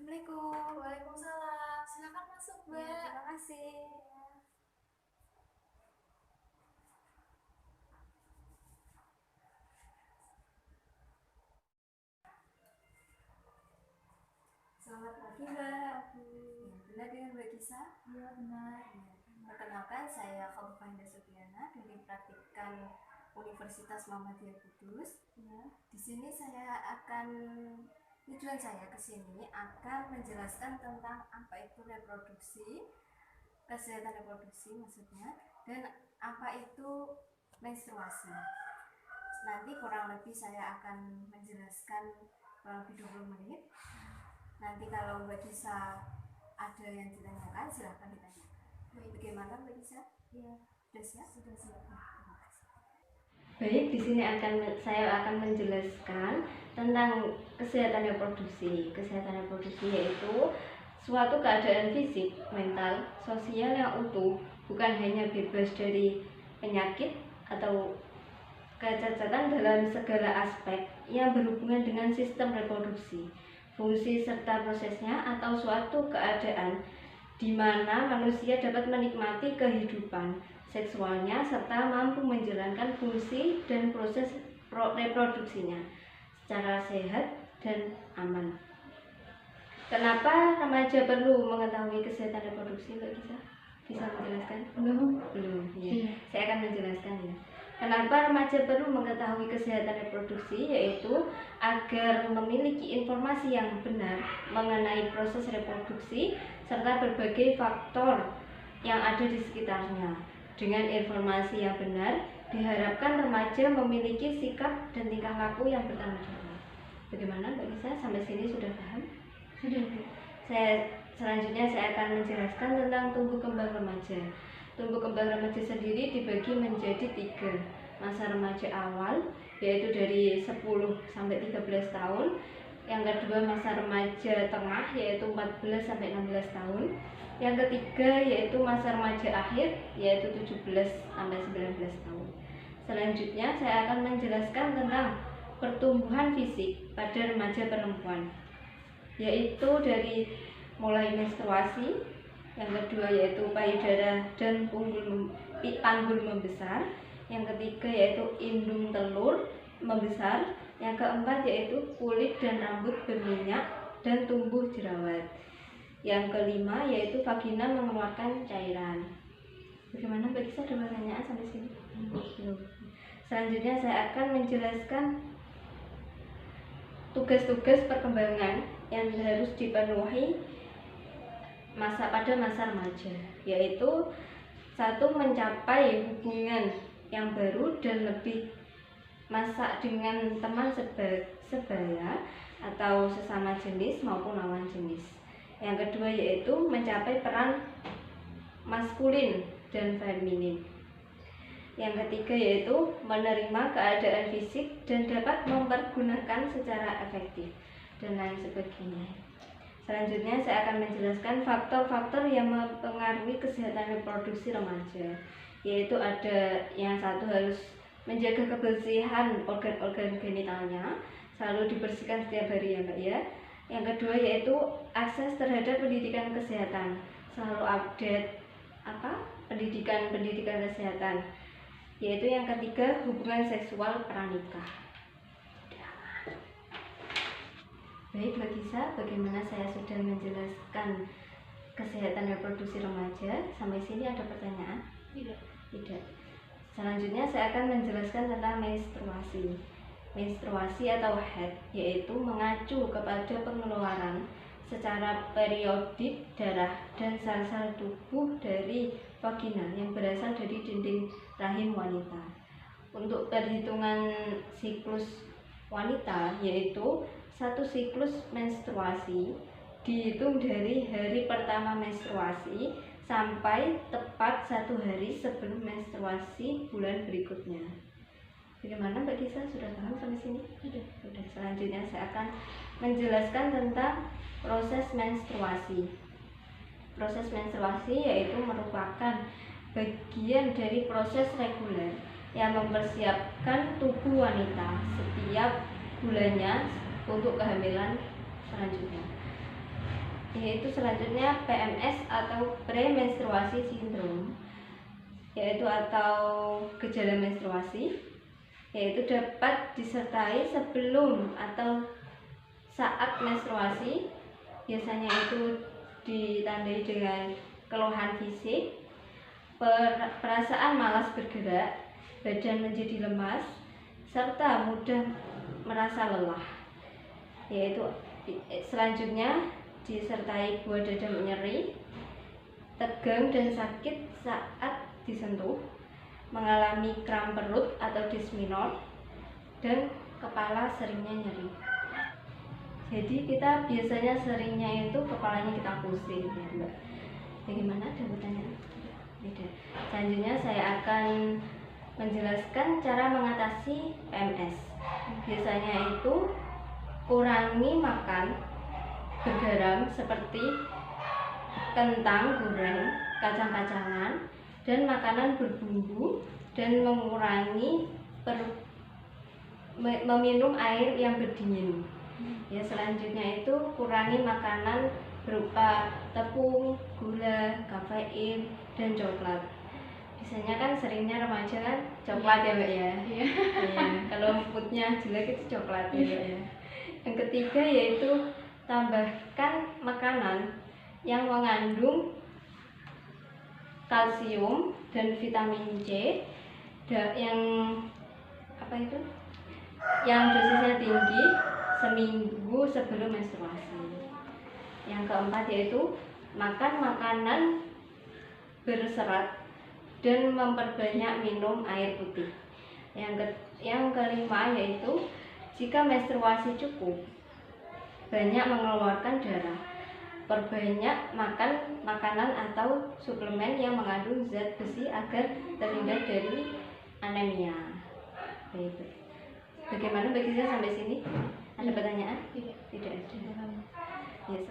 Assalamualaikum. Waalaikumsalam. Silakan masuk, Ya, Mbak. terima kasih. Selamat pagi, Mbak. Ya, benar dengan Mbak Gisa? Iya, benar. Ya, perkenalkan saya Khofifah Supiana dari Praktikan Universitas Muhammadiyah Kudus. Ya. Di sini tujuan saya ke sini akan menjelaskan tentang apa itu reproduksi, kesehatan reproduksi maksudnya, dan apa itu menstruasi. Nanti kurang lebih saya akan menjelaskan kurang lebih 20 menit. Nanti kalau Mbak Gisa ada yang ditanyakan, silahkan ditanyakan. Bagaimana Mbak Gisa? Ya, Sudah siap? sudah siap. Baik, di sini saya akan menjelaskan tentang kesehatan reproduksi. Kesehatan reproduksi yaitu suatu keadaan fisik, mental, sosial yang utuh, bukan hanya bebas dari penyakit atau kecacatan dalam segala aspek yang berhubungan dengan sistem reproduksi, fungsi serta prosesnya, atau suatu keadaan di mana manusia dapat menikmati kehidupan seksualnya serta mampu menjalankan fungsi dan proses reproduksinya secara sehat dan aman. Kenapa remaja perlu mengetahui kesehatan reproduksi, Mbak Gisa? Bisa menjelaskan? Belum. Ya. Saya akan menjelaskan ya. Kenapa remaja perlu mengetahui kesehatan reproduksi, yaitu agar memiliki informasi yang benar mengenai proses reproduksi serta berbagai faktor yang ada di sekitarnya. Dengan informasi yang benar, diharapkan remaja memiliki sikap dan tingkah laku yang bertanggung jawab. Bagaimana Mbak Gisa? Sampai sini sudah paham? Sudah. Selanjutnya saya akan menjelaskan tentang tumbuh kembang remaja. Tumbuh kembang remaja sendiri dibagi menjadi 3. Masa remaja awal, yaitu dari 10 sampai 13 tahun. Yang kedua, masa remaja tengah, yaitu 14 sampai 16 tahun. Yang ketiga, yaitu masa remaja akhir, yaitu 17 sampai 19 tahun. Selanjutnya saya akan menjelaskan tentang pertumbuhan fisik pada remaja perempuan, yaitu dari mulai menstruasi, yang kedua yaitu payudara dan panggul membesar, yang ketiga yaitu indung telur membesar, yang keempat yaitu kulit dan rambut berminyak dan tumbuh jerawat, yang kelima yaitu vagina mengeluarkan cairan. Bagaimana Mbak Gisa, ada pertanyaan sampai sini? Belum. Selanjutnya saya akan menjelaskan tugas-tugas perkembangan yang harus dipenuhi pada masa remaja, yaitu 1. Mencapai hubungan yang baru dan lebih masa dengan teman sebaya atau sesama jenis maupun lawan jenis. Yang kedua yaitu mencapai peran maskulin dan feminin. Yang ketiga yaitu menerima keadaan fisik dan dapat mempergunakan secara efektif, dan lain sebagainya. Selanjutnya saya akan menjelaskan faktor-faktor yang mempengaruhi kesehatan reproduksi remaja, yaitu ada yang 1, harus menjaga kebersihan organ-organ genitalnya, selalu dibersihkan setiap hari ya Mbak ya. Yang kedua yaitu akses terhadap pendidikan kesehatan, selalu update pendidikan kesehatan. Yaitu yang ketiga, hubungan seksual pranikah. Baik Mbak Gisa, bagaimana saya sudah menjelaskan kesehatan reproduksi remaja? Sampai sini ada pertanyaan? Tidak. Selanjutnya saya akan menjelaskan tentang menstruasi. Menstruasi atau haid yaitu mengacu kepada pengeluaran secara periodik darah dan sel-sel tubuh dari vagina yang berasal dari dinding rahim wanita. Untuk perhitungan siklus wanita, yaitu 1 siklus menstruasi dihitung dari hari pertama menstruasi sampai tepat 1 hari sebelum menstruasi bulan berikutnya. Bagaimana Mbak Gisa, sudah paham sampai sini? Sudah. Selanjutnya saya akan menjelaskan tentang proses menstruasi. Proses menstruasi yaitu merupakan bagian dari proses reguler yang mempersiapkan tubuh wanita setiap bulannya untuk kehamilan selanjutnya. yaitu selanjutnya PMS atau premenstruasi syndrome, yaitu atau gejala menstruasi, yaitu dapat disertai sebelum atau saat menstruasi. Biasanya itu ditandai dengan keluhan fisik, perasaan malas bergerak, badan menjadi lemas, serta mudah merasa lelah. Yaitu selanjutnya disertai buah dada nyeri, tegang dan sakit saat disentuh, mengalami kram perut atau dismenor, dan kepala seringnya nyeri. Jadi kita biasanya seringnya itu kepalanya kita pusing ya Mbak. Bagaimana, ada pertanyaan? Tidak. Selanjutnya saya akan menjelaskan cara mengatasi PMS. Biasanya itu kurangi makan bergaram seperti kentang goreng, kacang-kacangan, dan makanan berbumbu, dan mengurangi meminum air yang berdingin. Ya, selanjutnya itu kurangi makanan berupa tepung, gula, kafein, dan coklat. Biasanya kan seringnya remaja kan coklat ya Mbak ya. Iya. Kalau moodnya jelek itu coklat ya Mbak ya. Yang ketiga yaitu tambahkan makanan yang mengandung kalsium dan vitamin C yang yang dosisnya tinggi seminggu sebelum menstruasi. Yang keempat yaitu makan makanan berserat dan memperbanyak minum air putih. Yang kelima yaitu jika menstruasi cukup banyak mengeluarkan darah, perbanyak makan makanan atau suplemen yang mengandung zat besi agar terhindar dari anemia. Baik. Bagaimana bagi saya sampai sini? Ada pertanyaan? Tidak ada. Yes.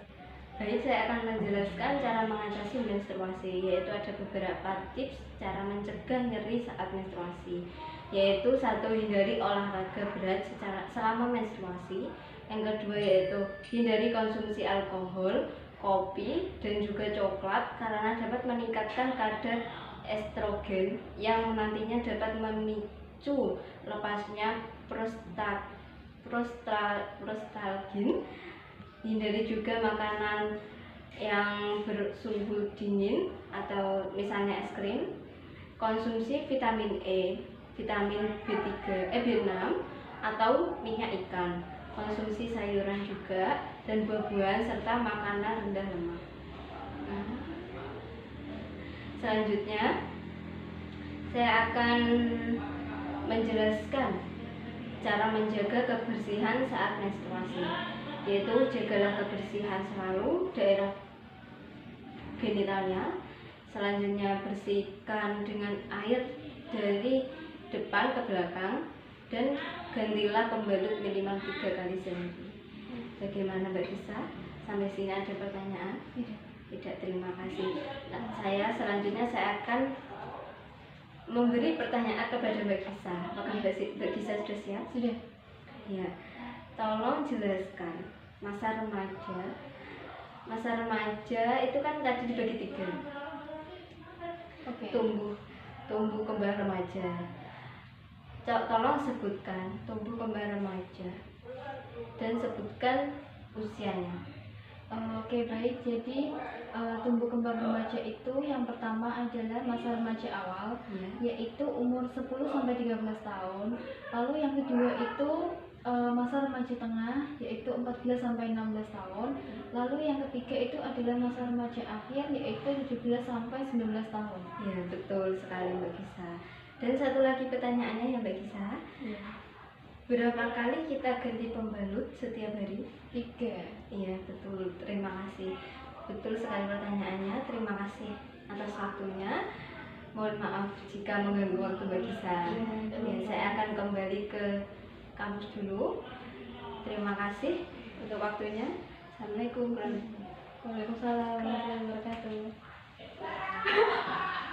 Baik, saya akan menjelaskan cara mengatasi menstruasi, yaitu ada beberapa tips cara mencegah nyeri saat menstruasi, yaitu 1. Hindari olahraga berat selama menstruasi. Yang kedua yaitu hindari konsumsi alkohol, kopi, dan juga coklat karena dapat meningkatkan kadar estrogen yang nantinya dapat memicu lepasnya prostalagin. Hindari juga makanan yang bersuhu dingin atau misalnya es krim. Konsumsi vitamin E, vitamin B6 atau minyak ikan. Konsumsi sayuran juga dan buah-buahan serta makanan rendah lemak. Selanjutnya saya akan menjelaskan cara menjaga kebersihan saat menstruasi, yaitu jagalah kebersihan selalu daerah genitalnya. Selanjutnya bersihkan dengan air dari depan ke belakang dan gantilah pembalut minimal 3 kali sehari. Bagaimana Mbak Gisa? Sampai sini ada pertanyaan? Tidak, terima kasih. Selanjutnya saya akan memberi pertanyaan kepada Mbak Gisa. Apakah Mbak Gisa sudah siap? Sudah. Ya. Tolong jelaskan masa remaja. Masa remaja itu kan tadi dibagi 3. Oke. Tumbuh kembang remaja. Tolong sebutkan tumbuh kembang remaja dan sebutkan usianya. Oke, baik. Jadi tumbuh kembang remaja itu yang pertama adalah masa remaja awal, yaitu umur 10 sampai 13 tahun. Lalu yang kedua itu masa remaja tengah, yaitu 14 sampai 16 tahun. Lalu yang ketiga itu adalah masa remaja akhir, yaitu 17 sampai 19 tahun. Ya, betul sekali Mbak Gisa. Dan satu lagi pertanyaannya ya Mbak Gisa. Ya. Berapa kali kita ganti pembalut setiap hari? 3. Iya, betul. Terima kasih. Betul sekali pertanyaannya. Terima kasih atas waktunya. Mohon maaf jika mengganggu waktu Mbak Gisa. Ya, saya akan kembali ke kampus dulu. Terima kasih untuk waktunya. Assalamualaikum warahmatullahi wabarakatuh. Waalaikumsalam warahmatullahi wabarakatuh.